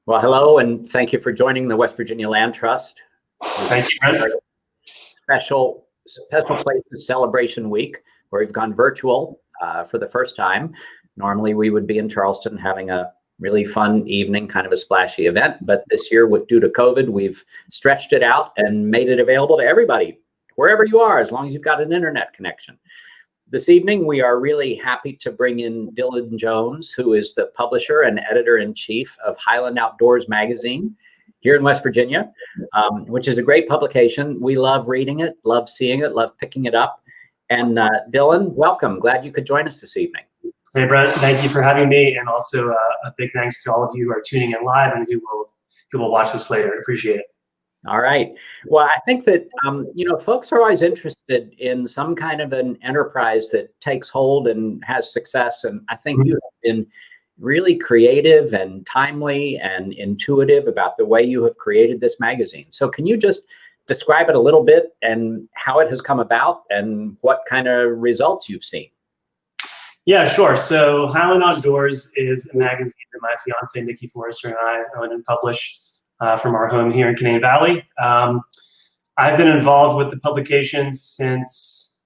Well, hello, and thank you for joining the West Virginia Land Trust. Thank you, Brent. Special Places Celebration Week, where we've gone virtual for the first time. Normally, we would be in Charleston having a really fun evening, kind of a splashy event. But this year, due to COVID, we've stretched it out and made it available to everybody, wherever you are, as long as you've got an internet connection. This evening, we are really happy to bring in Dylan Jones, who is the publisher and editor-in-chief of Highland Outdoors magazine here in West Virginia, which is a great publication. We love reading it, love seeing it, love picking it up. And Dylan, welcome. Glad you could join us this evening. Hey, Brent, thank you for having me. And also a big thanks to all of you who are tuning in live and who will watch this later. Appreciate it. All right. Well, I think that, folks are always interested in some kind of an enterprise that takes hold and has success. And I think you have been really creative and timely and intuitive about the way you have created this magazine. So can you just describe it a little bit and how it has come about and what kind of results you've seen? Yeah, sure. So Highland Outdoors is a magazine that my fiance, Nikki Forrester, and I own and publish from our home here in Canadian Valley. I've been involved with the publication since,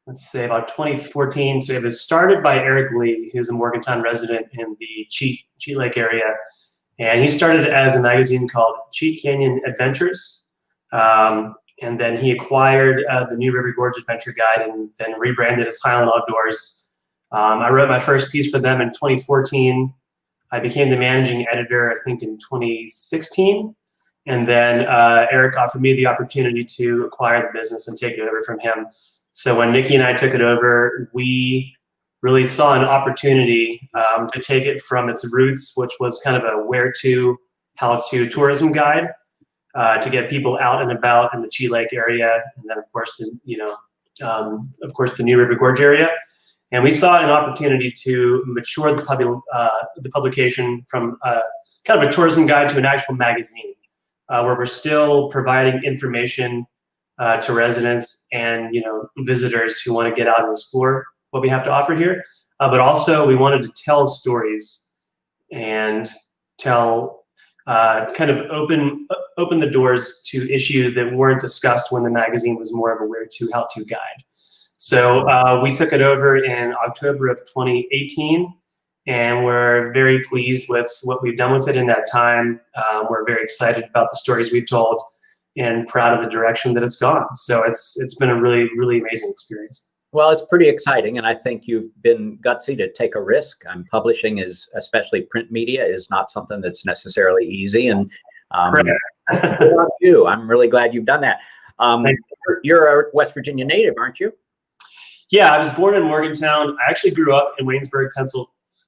let's say, about 2014. So it was started by Eric Lee, who's a Morgantown resident in the Cheat Lake area. And he started as a magazine called Cheat Canyon Adventures. And then he acquired the New River Gorge Adventure Guide and then rebranded as Highland Outdoors. I wrote my first piece for them in 2014. I became the managing editor, I think, in 2016. And then Eric offered me the opportunity to acquire the business and take it over from him. So when Nikki and I took it over, we really saw an opportunity to take it from its roots, which was kind of a where-to, how-to tourism guide to get people out and about in the Cheat Lake area, and then of course the New River Gorge area. And we saw an opportunity to mature the publication from kind of a tourism guide to an actual magazine, where we're still providing information to residents and visitors who want to get out and explore what we have to offer here. But also we wanted to tell stories and tell kind of open the doors to issues that weren't discussed when the magazine was more of a where-to, how-to guide. So we took it over in October of 2018, and we're very pleased with what we've done with it in that time. We're very excited about the stories we've told and proud of the direction that it's gone. So it's been a really, really amazing experience. Well, it's pretty exciting, and I think you've been gutsy to take a risk. Publishing is, especially print media, is not something that's necessarily easy. And good on you. I'm really glad you've done that. You're a West Virginia native, aren't you? Yeah, I was born in Morgantown. I actually grew up in Waynesburg,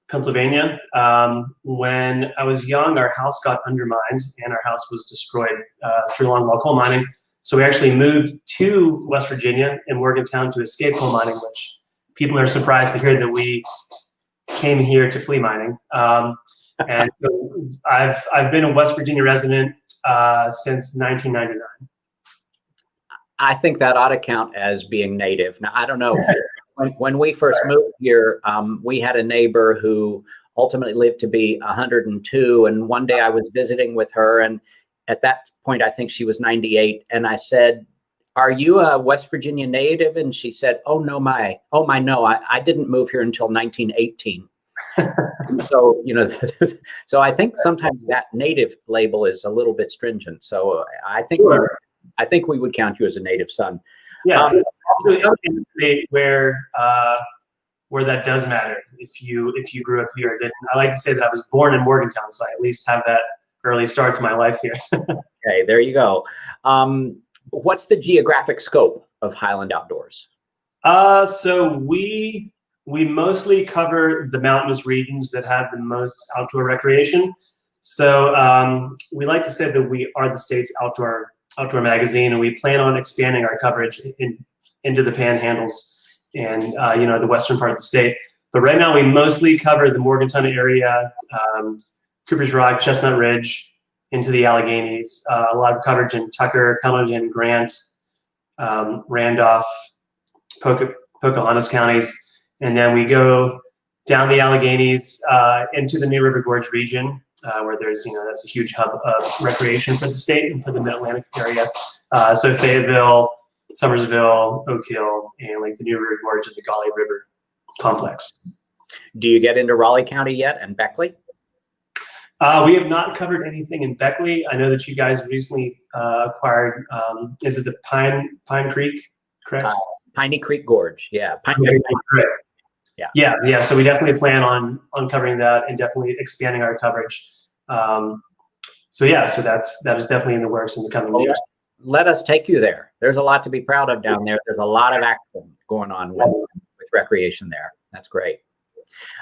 Pennsylvania. When I was young, our house got undermined and our house was destroyed through longwall coal mining. So we actually moved to West Virginia in Morgantown to escape coal mining, which people are surprised to hear that we came here to flee mining. And so I've been a West Virginia resident since 1999. I think that ought to count as being native. Now, I don't know. When we first moved here, we had a neighbor who ultimately lived to be 102. And one day I was visiting with her, and at that point, I think she was 98. And I said, "Are you a West Virginia native?" And she said, no, I didn't move here until 1918. So, so I think sometimes that native label is a little bit stringent. So I think sure. I think we would count you as a native son. Yeah, in a state where that does matter. If you grew up here or didn't. I like to say that I was born in Morgantown, so I at least have that early start to my life here. Okay, there you go. What's the geographic scope of Highland Outdoors? So we mostly cover the mountainous regions that have the most outdoor recreation. So we like to say that we are the state's outdoor magazine, and we plan on expanding our coverage into the panhandles and the western part of the state. But right now we mostly cover the Morgantown area, Cooper's Rock, Chestnut Ridge, into the Alleghenies. A lot of coverage in Tucker, Pendleton, Grant, Randolph, Pocahontas counties, and then we go down the Alleghenies into the New River Gorge region. where there's, that's a huge hub of recreation for the state and for the Mid-Atlantic area. So Fayetteville, Summersville, Oak Hill, and like the New River Gorge and the Gauley River complex. Do you get into Raleigh County yet and Beckley? We have not covered anything in Beckley. I know that you guys recently acquired, is it the Pine Creek, correct? Piney Creek Gorge, yeah. Yeah. So we definitely plan on covering that and definitely expanding our coverage. So that is definitely in the works in the coming years. Let us take you there. There's a lot to be proud of down there. There's a lot of action going on with recreation there. That's great.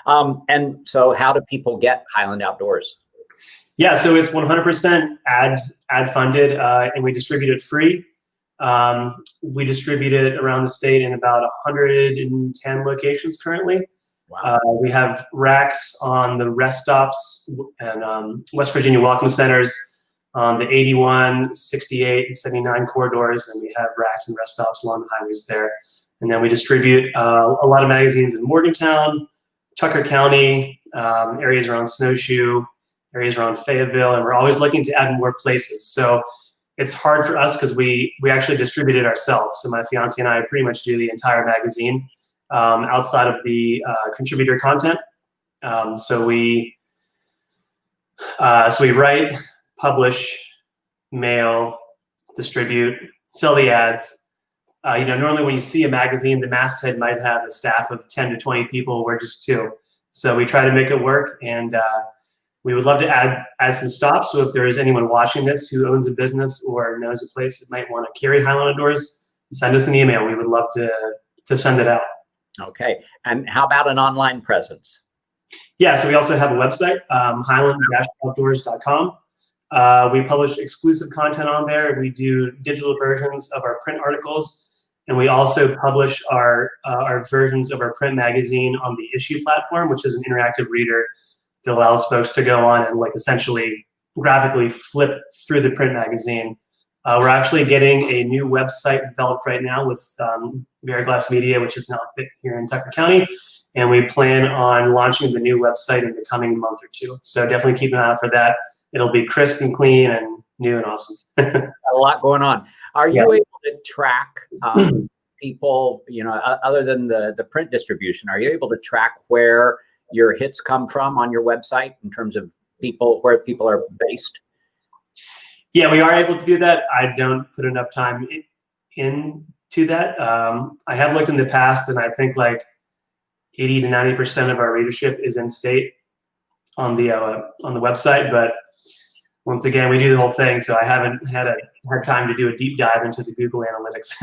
And so how do people get Highland Outdoors? Yeah, so it's 100% ad funded, and we distribute it free. We distribute it around the state in about 110 locations currently. Wow. We have racks on the rest stops and West Virginia welcome centers on the 81, 68, and 79 corridors, and we have racks and rest stops along the highways there. And then we distribute a lot of magazines in Morgantown, Tucker County, areas around Snowshoe, areas around Fayetteville, and we're always looking to add more places. So it's hard for us because we actually distribute it ourselves. So my fiance and I pretty much do the entire magazine outside of the contributor content. So we write, publish, mail, distribute, sell the ads. Normally when you see a magazine, the masthead might have a staff of 10 to 20 people. We're just 2. So we try to make it work, and we would love to add some stops. So if there is anyone watching this who owns a business or knows a place that might want to carry Highland Outdoors, send us an email. We would love to send it out. Okay. And how about an online presence? Yeah, so we also have a website, highland-outdoors.com. We publish exclusive content on there. We do digital versions of our print articles, and we also publish our versions of our print magazine on the Issue platform, which is an interactive reader that allows folks to go on and like essentially graphically flip through the print magazine. We're actually getting a new website developed right now with Veriglass Media, which is now here in Tucker County, and we plan on launching the new website in the coming month or 2. So definitely keep an eye out for that. It'll be crisp and clean and new and awesome. A lot going on. Are you able to track people, other than the print distribution, are you able to track where your hits come from on your website in terms of where people are based? Yeah, we are able to do that. I don't put enough time into that. I have looked in the past, and I think like 80 to 90% of our readership is in state on the website. But once again, we do the whole thing, so I haven't had time to do a deep dive into the Google Analytics.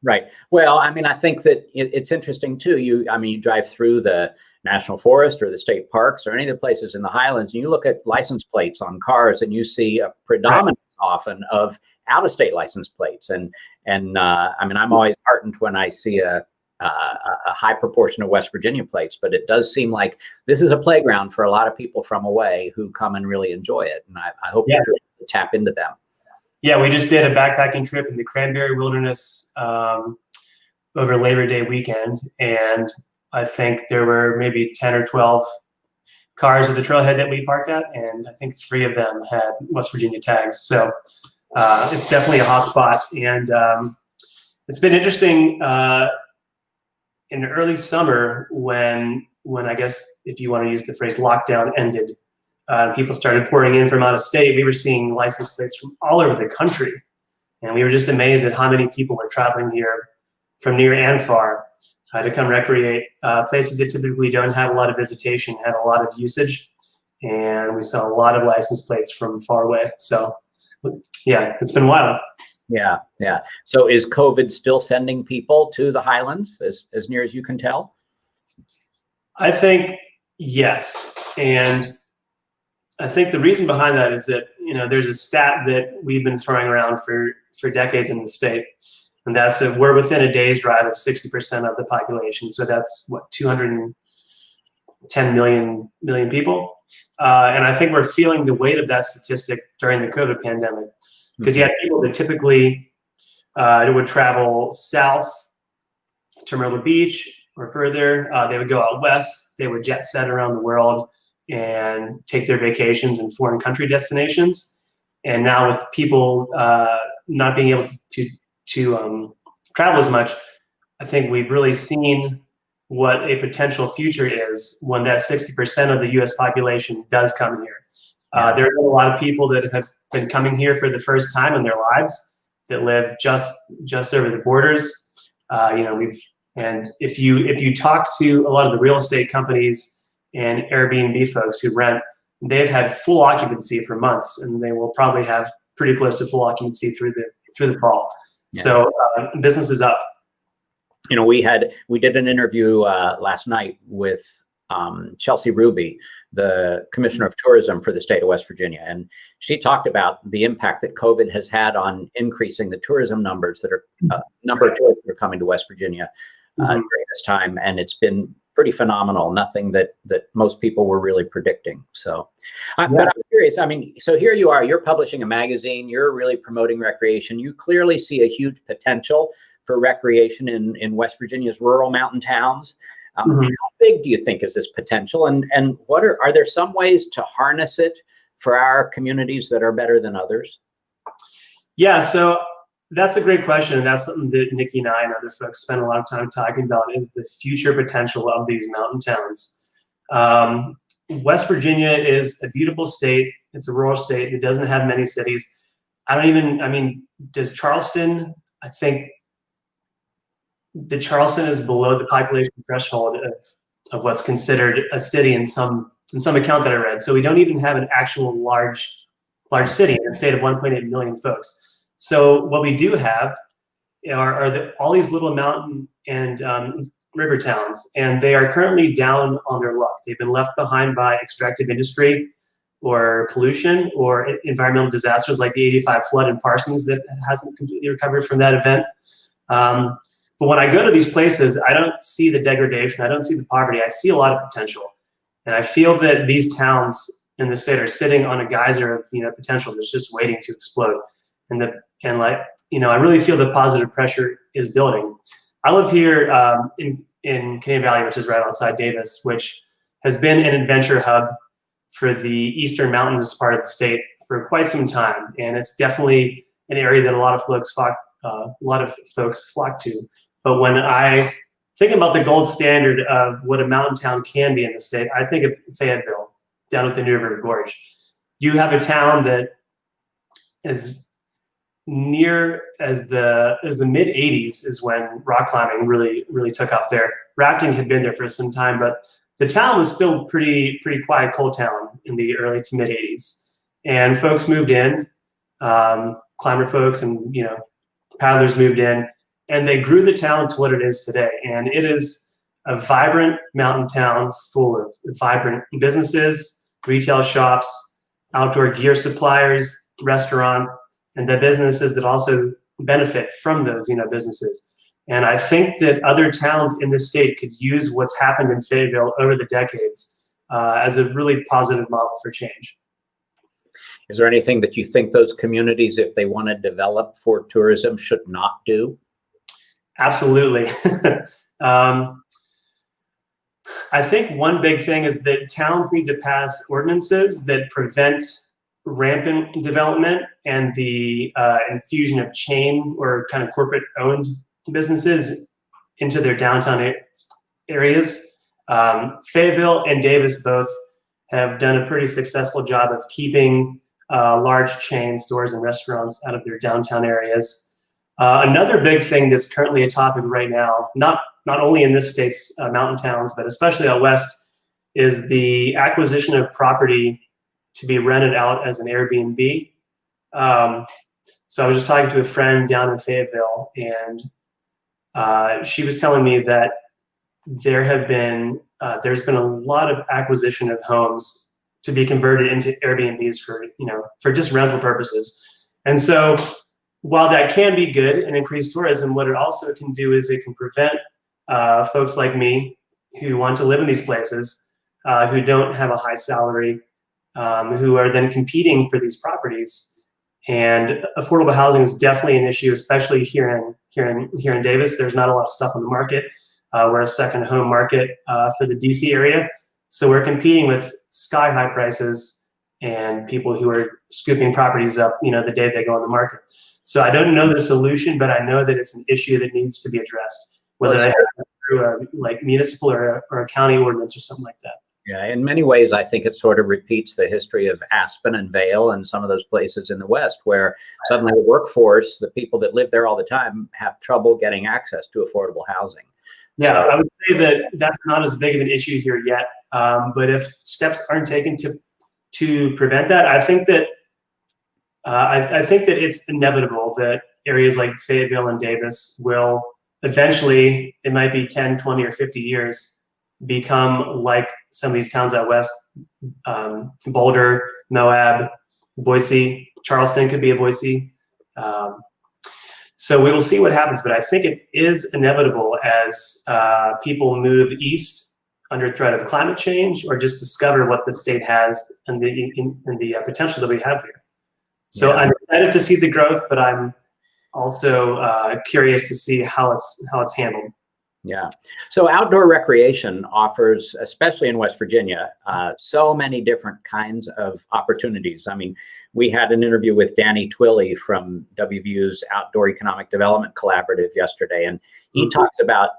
Right. Well, I mean, I think that it's interesting too. You drive through the National Forest or the state parks or any of the places in the Highlands, and you look at license plates on cars, and you see a predominance often of out-of-state license plates. And I'm always heartened when I see a high proportion of West Virginia plates, but it does seem like this is a playground for a lot of people from away who come and really enjoy it. And I hope you tap into them. Yeah, we just did a backpacking trip in the Cranberry Wilderness over Labor Day weekend, and I think there were maybe 10 or 12 cars at the trailhead that we parked at, and I think 3 of them had West Virginia tags. So it's definitely a hot spot, and it's been interesting in the early summer when I guess, if you want to use the phrase, lockdown ended. People started pouring in from out of state. We were seeing license plates from all over the country, and we were just amazed at how many people were traveling here from near and far to come recreate. Places that typically don't have a lot of visitation had a lot of usage, and we saw a lot of license plates from far away. So yeah, it's been wild. Yeah. So is COVID still sending people to the Highlands as near as you can tell? I think yes. And I think the reason behind that is that, there's a stat that we've been throwing around for decades in the state. And that's that we're within a day's drive of 60% of the population. So that's 210 million people. And I think we're feeling the weight of that statistic during the COVID pandemic. Because you had people that typically would travel south to Myrtle Beach or further. They would go out west. They would jet set around the world. and take their vacations in foreign country destinations. And now with people not being able to travel as much, I think we've really seen what a potential future is when that 60% of the U.S. population does come here. There are a lot of people that have been coming here for the first time in their lives that live just over the borders. And if you talk to a lot of the real estate companies and Airbnb folks who rent, they've had full occupancy for months, and they will probably have pretty close to full occupancy through the fall. Yeah. So business is up. We did an interview last night with Chelsea Ruby, the Commissioner of Tourism for the state of West Virginia, and she talked about the impact that COVID has had on increasing the tourism numbers that are number of tourists that are coming to West Virginia during this time, and it's been pretty phenomenal. Nothing that most people were really predicting. So, but I'm curious. I mean, so here you are. You're publishing a magazine. You're really promoting recreation. You clearly see a huge potential for recreation in West Virginia's rural mountain towns. How big do you think is this potential, and what are there some ways to harness it for our communities that are better than others? Yeah, so that's a great question, and that's something that Nikki and I and other folks spend a lot of time talking about, is the future potential of these mountain towns. West Virginia is a beautiful state. It's a rural state. It doesn't have many cities. Does Charleston, I think the Charleston is below the population threshold of what's considered a city in some account that I read. So we don't even have an actual large city in a state of 1.8 million folks. So what we do have are all these little mountain and river towns, and they are currently down on their luck. They've been left behind by extractive industry or pollution or environmental disasters like the '85 flood in Parsons that hasn't completely recovered from that event. But when I go to these places, I don't see the degradation. I don't see the poverty. I see a lot of potential. And I feel that these towns in the state are sitting on a geyser of potential that's just waiting to explode. I really feel the positive pressure is building. I live here in Canadian Valley, which is right outside Davis, which has been an adventure hub for the eastern mountainous part of the state for quite some time. And it's definitely an area that a lot of folks flock to. But when I think about the gold standard of what a mountain town can be in the state, I think of Fayetteville down at the New River Gorge. You have a town that is near as the mid '80s is when rock climbing really took off there. Rafting had been there for some time, but the town was still pretty quiet coal town in the early to mid '80s. And folks moved in, climber folks and paddlers moved in, and they grew the town to what it is today. And it is a vibrant mountain town full of vibrant businesses, retail shops, outdoor gear suppliers, restaurants, and the businesses that also benefit from those businesses. And I think that other towns in the state could use what's happened in Fayetteville over the decades as a really positive model for change. Is there anything that you think those communities, if they want to develop for tourism, should not do? Absolutely. I think one big thing is that towns need to pass ordinances that prevent rampant development and the infusion of chain or kind of corporate-owned businesses into their downtown areas. Fayetteville and Davis both have done a pretty successful job of keeping large chain stores and restaurants out of their downtown areas. Another big thing that's currently a topic right now, not only in this state's mountain towns, but especially out west, is the acquisition of property to be rented out as an Airbnb. So I was just talking to a friend down in Fayetteville, and she was telling me that there's been a lot of acquisition of homes to be converted into Airbnbs for just rental purposes. And so while that can be good and increase tourism, what it also can do is it can prevent folks like me who want to live in these places, who don't have a high salary, who are then competing for these properties. And affordable housing is definitely an issue, especially here in Davis. There's not a lot of stuff on the market. We're a second home market for the DC area. So we're competing with sky high prices and people who are scooping properties up, the day they go on the market. So I don't know the solution, but I know that it's an issue that needs to be addressed, whether that happens through a municipal or a county ordinance or something like that. Yeah, in many ways, I think it sort of repeats the history of Aspen and Vail and some of those places in the West where suddenly the workforce, the people that live there all the time, have trouble getting access to affordable housing. Yeah, so I would say that that's not as big of an issue here yet. But if steps aren't taken to prevent that, I think that it's inevitable that areas like Fayetteville and Davis will eventually, it might be 10, 20, or 50 years, become like some of these towns out west, Boulder, Moab, Boise, Charleston could be a Boise. So we will see what happens, but I think it is inevitable as people move east under threat of climate change or just discover what the state has and the potential that we have here. So I'm excited to see the growth, but I'm also curious to see how it's handled. Yeah. So outdoor recreation offers, especially in West Virginia, so many different kinds of opportunities. I mean, we had an interview with Danny Twilley from WVU's Outdoor Economic Development Collaborative yesterday, and he talks about,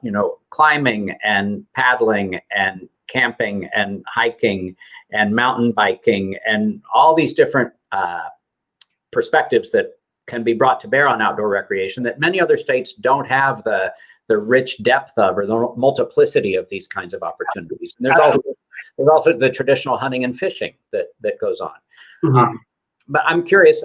climbing and paddling and camping and hiking and mountain biking and all these different perspectives that can be brought to bear on outdoor recreation that many other states don't have the rich depth of or the multiplicity of these kinds of opportunities. And there's also the traditional hunting and fishing that goes on. Mm-hmm. But I'm curious,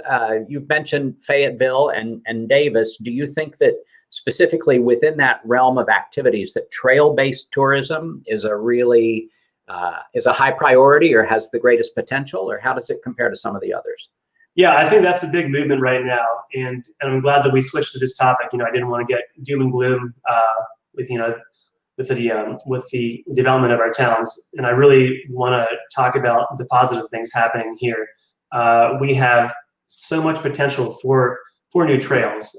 you've mentioned Fayetteville and Davis. Do you think that specifically within that realm of activities that trail-based tourism is is a high priority or has the greatest potential, or how does it compare to some of the others? Yeah, I think that's a big movement right now, and I'm glad that we switched to this topic. I didn't want to get doom and gloom with the development of our towns, and I really want to talk about the positive things happening here. We have so much potential for new trails.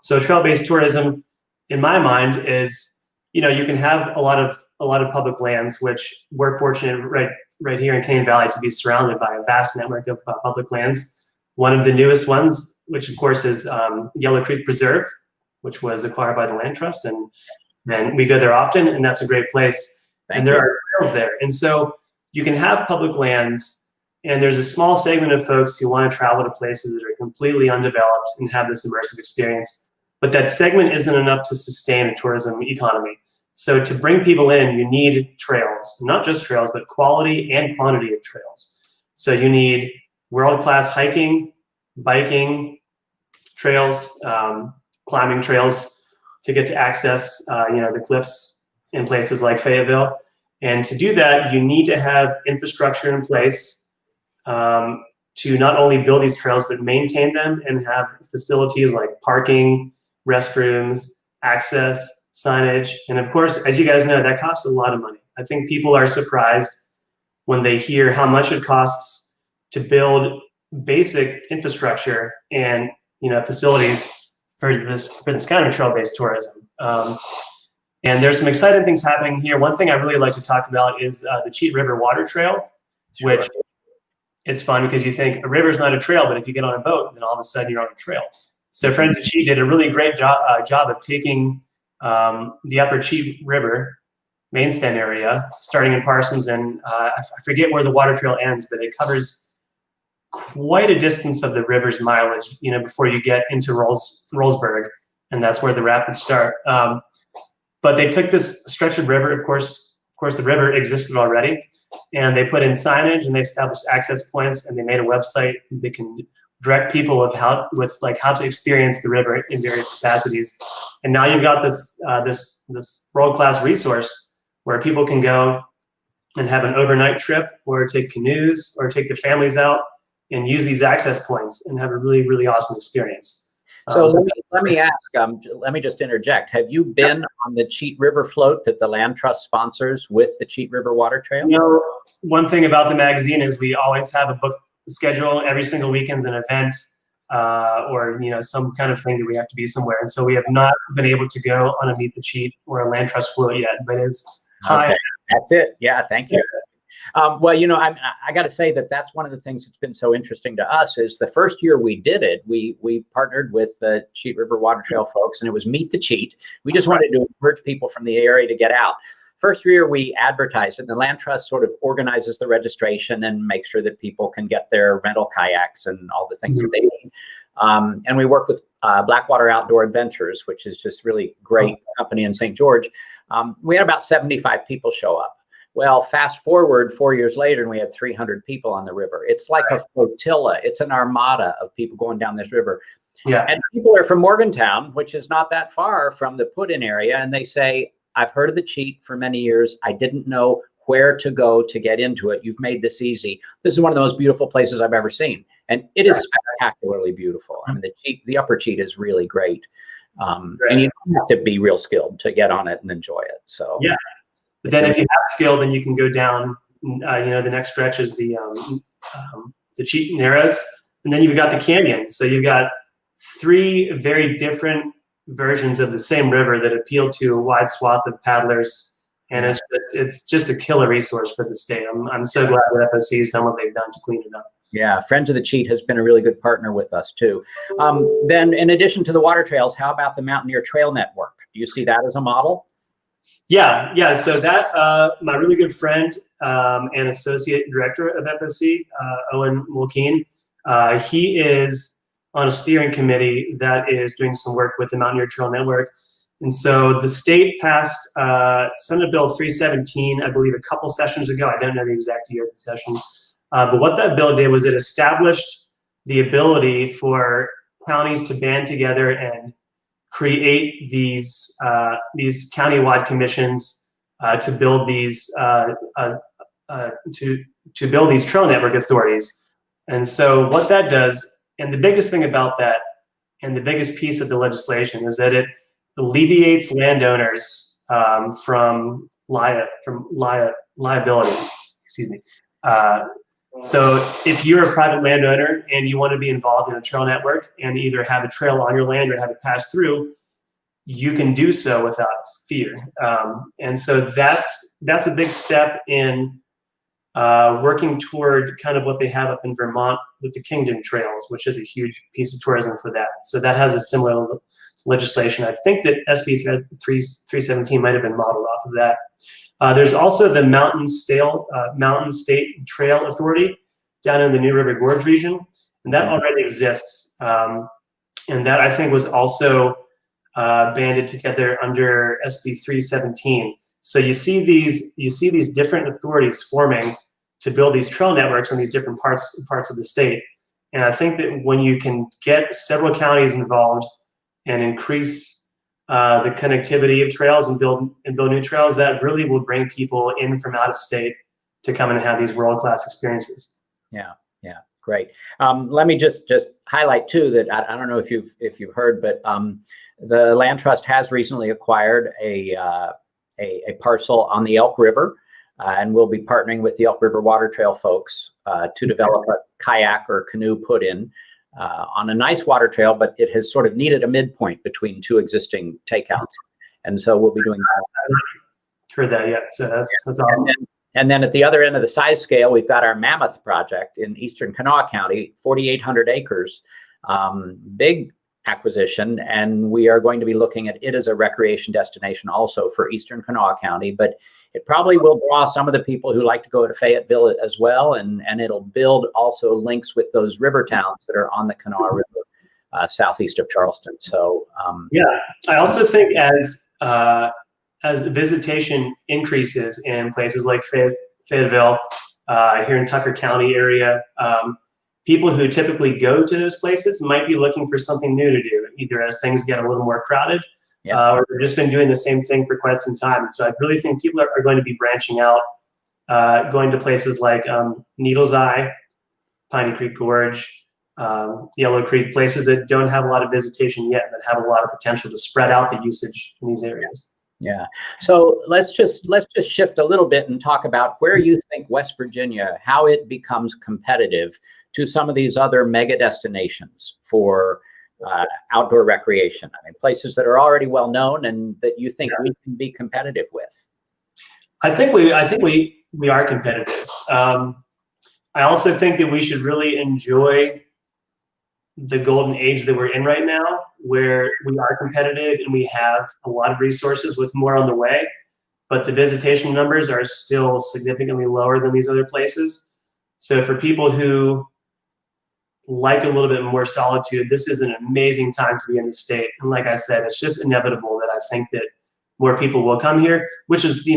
So trail-based tourism, in my mind, is you can have a lot of public lands, which we're fortunate right here in Canyon Valley to be surrounded by a vast network of public lands. One of the newest ones, which of course is Yellow Creek Preserve, which was acquired by the Land Trust, and we go there often, and that's a great place. And there are trails there, and so you can have public lands, and there's a small segment of folks who want to travel to places that are completely undeveloped and have this immersive experience. But that segment isn't enough to sustain a tourism economy. So to bring people in, you need trails, not just trails, but quality and quantity of trails. So you need world-class hiking, biking trails, climbing trails to get to access, the cliffs in places like Fayetteville. And to do that, you need to have infrastructure in place to not only build these trails, but maintain them and have facilities like parking, restrooms, access, signage, and of course, as you guys know, that costs a lot of money. I think people are surprised when they hear how much it costs to build basic infrastructure and facilities for this kind of trail-based tourism. And there's some exciting things happening here. One thing I really like to talk about is the Cheat River Water Trail, which it's fun because you think a river's not a trail, but if you get on a boat, then all of a sudden you're on a trail. So Friends of Cheat did a really great job of taking the Upper Cheat River main stem area, starting in Parsons, and I forget where the water trail ends, but it covers quite a distance of the river's mileage, before you get into Rollsburg, and that's where the rapids start. But they took this stretch of river, of course the river existed already, and they put in signage and they established access points and they made a website that can direct people of how to experience the river in various capacities. And now you've got this world-class resource where people can go and have an overnight trip or take canoes or take their families out and use these access points and have a really, really awesome experience. So let me ask, let me just interject. Have you been on the Cheat River float that the Land Trust sponsors with the Cheat River Water Trail? One thing about the magazine is we always have a book schedule. Every single weekend's an event or some kind of thing that we have to be somewhere. And so we have not been able to go underneath the Cheat or a Land Trust float yet, but it's high That's it. Yeah, thank you. Well, I got to say that's one of the things that's been so interesting to us is the first year we did it, we partnered with the Cheat River Water Trail folks, and it was Meet the Cheat. We just wanted to encourage people from the area to get out. First year we advertised it, and the Land Trust sort of organizes the registration and makes sure that people can get their rental kayaks and all the things that they need. And we work with Blackwater Outdoor Adventures, which is just really great company in St. George. We had about 75 people show up. Well, fast forward 4 years later, and we had 300 people on the river. It's like a flotilla. It's an armada of people going down this river. Yeah. And people are from Morgantown, which is not that far from the put-in area, and they say, I've heard of the Cheat for many years. I didn't know where to go to get into it. You've made this easy. This is one of the most beautiful places I've ever seen. And it is spectacularly beautiful. I mean, the upper Cheat is really great. And you don't have to be real skilled to get on it and enjoy it. So yeah. But then if you have skill, then you can go down, the next stretch is the Cheat Narrows, and then you've got the canyon. So you've got three very different versions of the same river that appeal to a wide swath of paddlers. And it's just a killer resource for the state. I'm so glad that FSC has done what they've done to clean it up. Yeah, Friends of the Cheat has been a really good partner with us too. Then in addition to the water trails, how about the Mountaineer Trail Network? Do you see that as a model? Yeah. So that my really good friend and associate director of FSC, Owen Mulkeen, he is on a steering committee that is doing some work with the Mountaineer Trail Network. And so the state passed Senate Bill 317, I believe, a couple sessions ago. I don't know the exact year of the session. But what that bill did was it established the ability for counties to band together and create these countywide commissions to build these to build these trail network authorities. And so what that does, and the biggest thing about that, and the biggest piece of the legislation is that it alleviates landowners from liability. Excuse me. So if you're a private landowner and you want to be involved in a trail network and either have a trail on your land or have it pass through, you can do so without fear. And so that's a big step in working toward kind of what they have up in Vermont with the Kingdom Trails, which is a huge piece of tourism for that. So that has a similar legislation. I think that SB 317 might have been modeled off of that. There's also the Mountain State Trail Authority down in the New River Gorge region, and that already exists. And that I think was also banded together under SB 317. So you see these different authorities forming to build these trail networks in these different parts of the state. And I think that when you can get several counties involved and increase the connectivity of trails and build new trails, that really will bring people in from out of state to come and have these world-class experiences. Yeah, great. Let me just highlight too that I don't know if you've heard, but the Land Trust has recently acquired a parcel on the Elk River, and we'll be partnering with the Elk River Water Trail folks to develop a kayak or canoe put-in on a nice water trail, but it has sort of needed a midpoint between two existing takeouts. And so we'll be doing that. I haven't heard that yet, so that's awesome. And then at the other end of the size scale, we've got our Mammoth Project in eastern Kanawha County, 4,800 acres, big acquisition, and we are going to be looking at it as a recreation destination also for eastern Kanawha County, but it probably will draw some of the people who like to go to Fayetteville as well, and it'll build also links with those river towns that are on the Kanawha River southeast of Charleston. So yeah, I also think as visitation increases in places like Fayetteville, here in Tucker County area, people who typically go to those places might be looking for something new to do, either as things get a little more crowded, or they've just been doing the same thing for quite some time. So I really think people are going to be branching out, going to places like Needles Eye, Piney Creek Gorge, Yellow Creek, places that don't have a lot of visitation yet, but have a lot of potential to spread out the usage in these areas. Yeah. So let's just shift a little bit and talk about where you think West Virginia, how it becomes competitive to some of these other mega destinations for outdoor recreation. I mean, places that are already well known and that you think we can be competitive with. I think we are competitive. I also think that we should really enjoy the golden age that we're in right now, where we are competitive and we have a lot of resources with more on the way, but the visitation numbers are still significantly lower than these other places. So for people who like a little bit more solitude, this is an amazing time to be in the state. And like I said, it's just inevitable that I think that more people will come here, which is,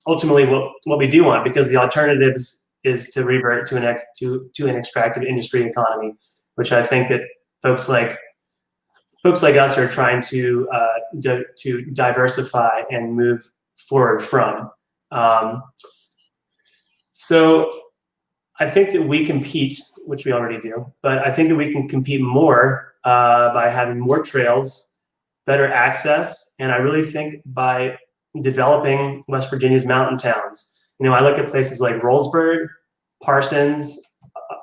ultimately what we do want, because the alternatives is to revert to an extractive industry economy, which I think that folks like us are trying to diversify and move forward from. So I think that we compete, which we already do, but I think that we can compete more by having more trails, better access, and I really think by developing West Virginia's mountain towns. I look at places like Rollsburg, Parsons,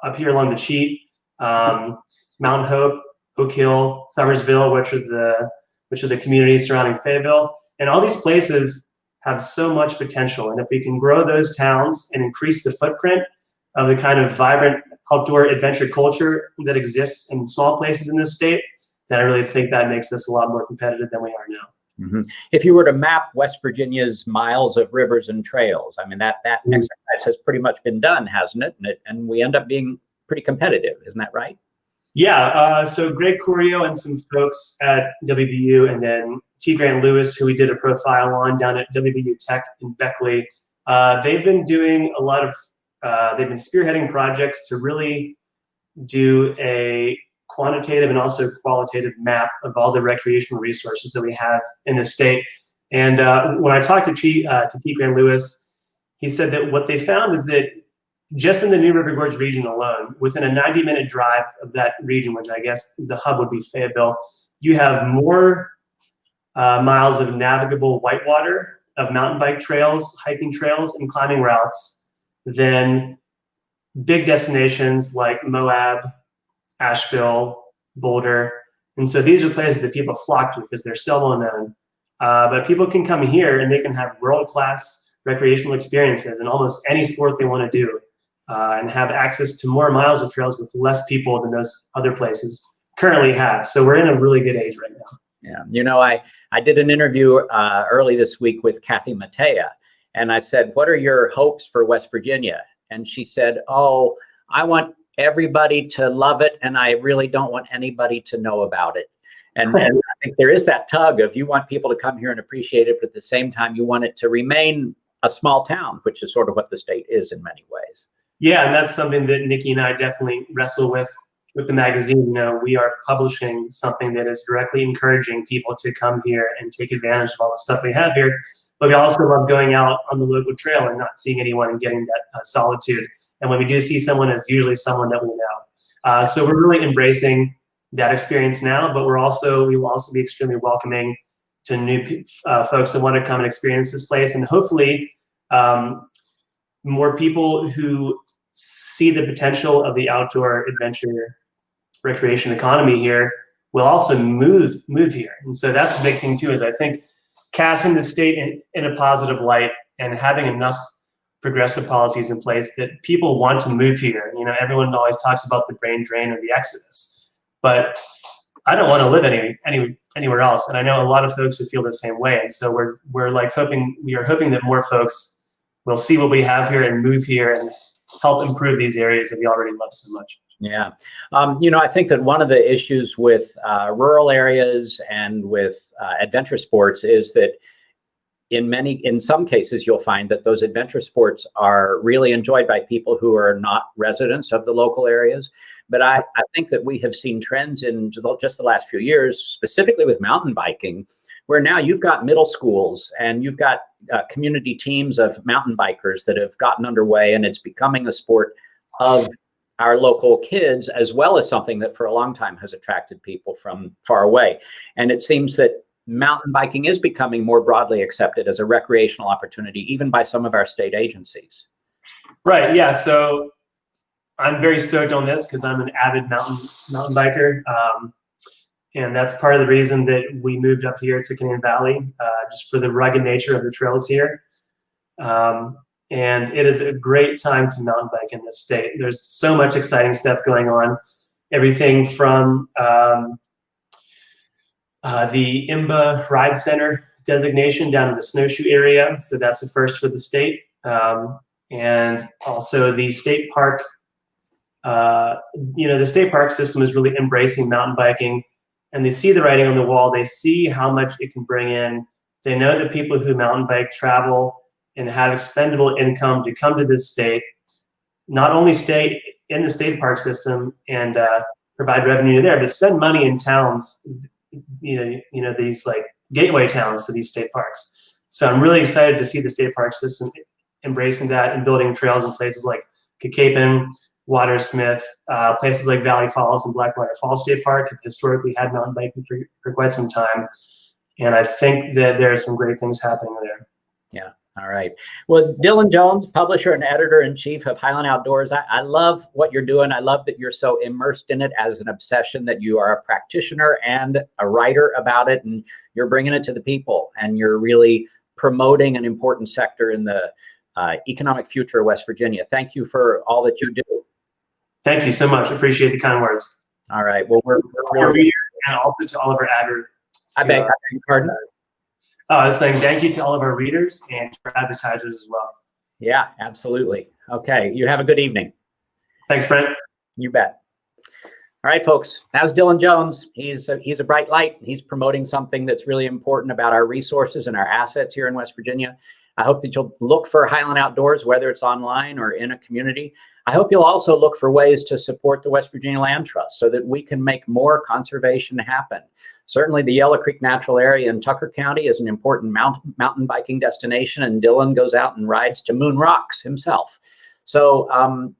up here along the Cheat, Mount Hope, Oak Hill, Summersville, which are the communities surrounding Fayetteville, and all these places have so much potential. And if we can grow those towns and increase the footprint of the kind of vibrant outdoor adventure culture that exists in small places in this state, then I really think that makes us a lot more competitive than we are now. Mm-hmm. If you were to map West Virginia's miles of rivers and trails, I mean, that exercise has pretty much been done, hasn't it? And we end up being pretty competitive, isn't that right? Yeah, so Greg Corio and some folks at WVU, and then T. Grant Lewis, who we did a profile on down at WVU Tech in Beckley, they've been doing a lot of, they've been spearheading projects to really do a quantitative and also qualitative map of all the recreational resources that we have in the state. And when I talked to T. Grant Lewis, he said that what they found is that just in the New River Gorge region alone, within a 90-minute drive of that region, which I guess the hub would be Fayetteville, you have more miles of navigable whitewater, of mountain bike trails, hiking trails, and climbing routes than big destinations like Moab, Asheville, Boulder. And so these are places that people flock to because they're so well known. But people can come here and they can have world-class recreational experiences in almost any sport they want to do, and have access to more miles of trails with less people than those other places currently have. So we're in a really good age right now. Yeah, I did an interview early this week with Kathy Matea, and I said, what are your hopes for West Virginia? And she said, oh, I want everybody to love it, and I really don't want anybody to know about it. And I think there is that tug of, you want people to come here and appreciate it, but at the same time, you want it to remain a small town, which is sort of what the state is in many ways. Yeah, and that's something that Nikki and I definitely wrestle with the magazine. We are publishing something that is directly encouraging people to come here and take advantage of all the stuff we have here. But we also love going out on the local trail and not seeing anyone and getting that solitude. And when we do see someone, it's usually someone that we know. So we're really embracing that experience now, but we will also be extremely welcoming to new folks that want to come and experience this place. And hopefully more people who see the potential of the outdoor adventure recreation economy here will also move here. And so that's the big thing too, is I think casting the state in a positive light and having enough progressive policies in place that people want to move here. Everyone always talks about the brain drain and the exodus, but I don't want to live anywhere else. And I know a lot of folks who feel the same way. And so we are hoping that more folks will see what we have here and move here and help improve these areas that we already love so much. Yeah. I think that one of the issues with rural areas and with adventure sports is that in some cases, you'll find that those adventure sports are really enjoyed by people who are not residents of the local areas. But I think that we have seen trends in just the last few years, specifically with mountain biking, where now you've got middle schools and you've got community teams of mountain bikers that have gotten underway, and it's becoming a sport of our local kids, as well as something that for a long time has attracted people from far away. And it seems that mountain biking is becoming more broadly accepted as a recreational opportunity, even by some of our state agencies. Right, yeah, so I'm very stoked on this because I'm an avid mountain biker. And that's part of the reason that we moved up here to Canaan Valley, just for the rugged nature of the trails here. And it is a great time to mountain bike in this state. There's so much exciting stuff going on. Everything from the IMBA Ride Center designation down to the snowshoe area. So that's the first for the state. And also the state park, the state park system is really embracing mountain biking, and they see the writing on the wall. They see how much it can bring in. They know that people who mountain bike travel and have expendable income to come to this state, not only stay in the state park system and provide revenue there, but spend money in towns, these like gateway towns to these state parks. So I'm really excited to see the state park system embracing that and building trails in places like Kekapin, Watersmith, places like Valley Falls and Blackwater Falls State Park have historically had mountain biking for quite some time. And I think that there are some great things happening there. Yeah. All right. Well, Dylan Jones, publisher and editor-in-chief of Highland Outdoors. I love what you're doing. I love that you're so immersed in it as an obsession, that you are a practitioner and a writer about it, and you're bringing it to the people, and you're really promoting an important sector in the economic future of West Virginia. Thank you for all that you do. Thank you so much. Appreciate the kind words. All right. Well, we're readers, and also to all of our I beg your pardon? I was saying thank you to all of our readers and to our advertisers as well. Yeah, absolutely. Okay. You have a good evening. Thanks, Brent. You bet. All right, folks. That was Dylan Jones. He's a bright light. He's promoting something that's really important about our resources and our assets here in West Virginia. I hope that you'll look for Highland Outdoors, whether it's online or in a community. I hope you'll also look for ways to support the West Virginia Land Trust so that we can make more conservation happen. Certainly the Yellow Creek Natural Area in Tucker County is an important mountain biking destination, and Dylan goes out and rides to Moon Rocks himself. So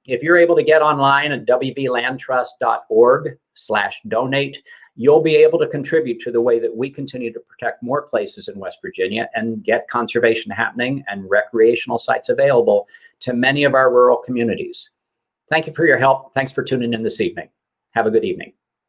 if you're able to get online at wvlandtrust.org/donate, you'll be able to contribute to the way that we continue to protect more places in West Virginia and get conservation happening and recreational sites available to many of our rural communities. Thank you for your help. Thanks for tuning in this evening. Have a good evening.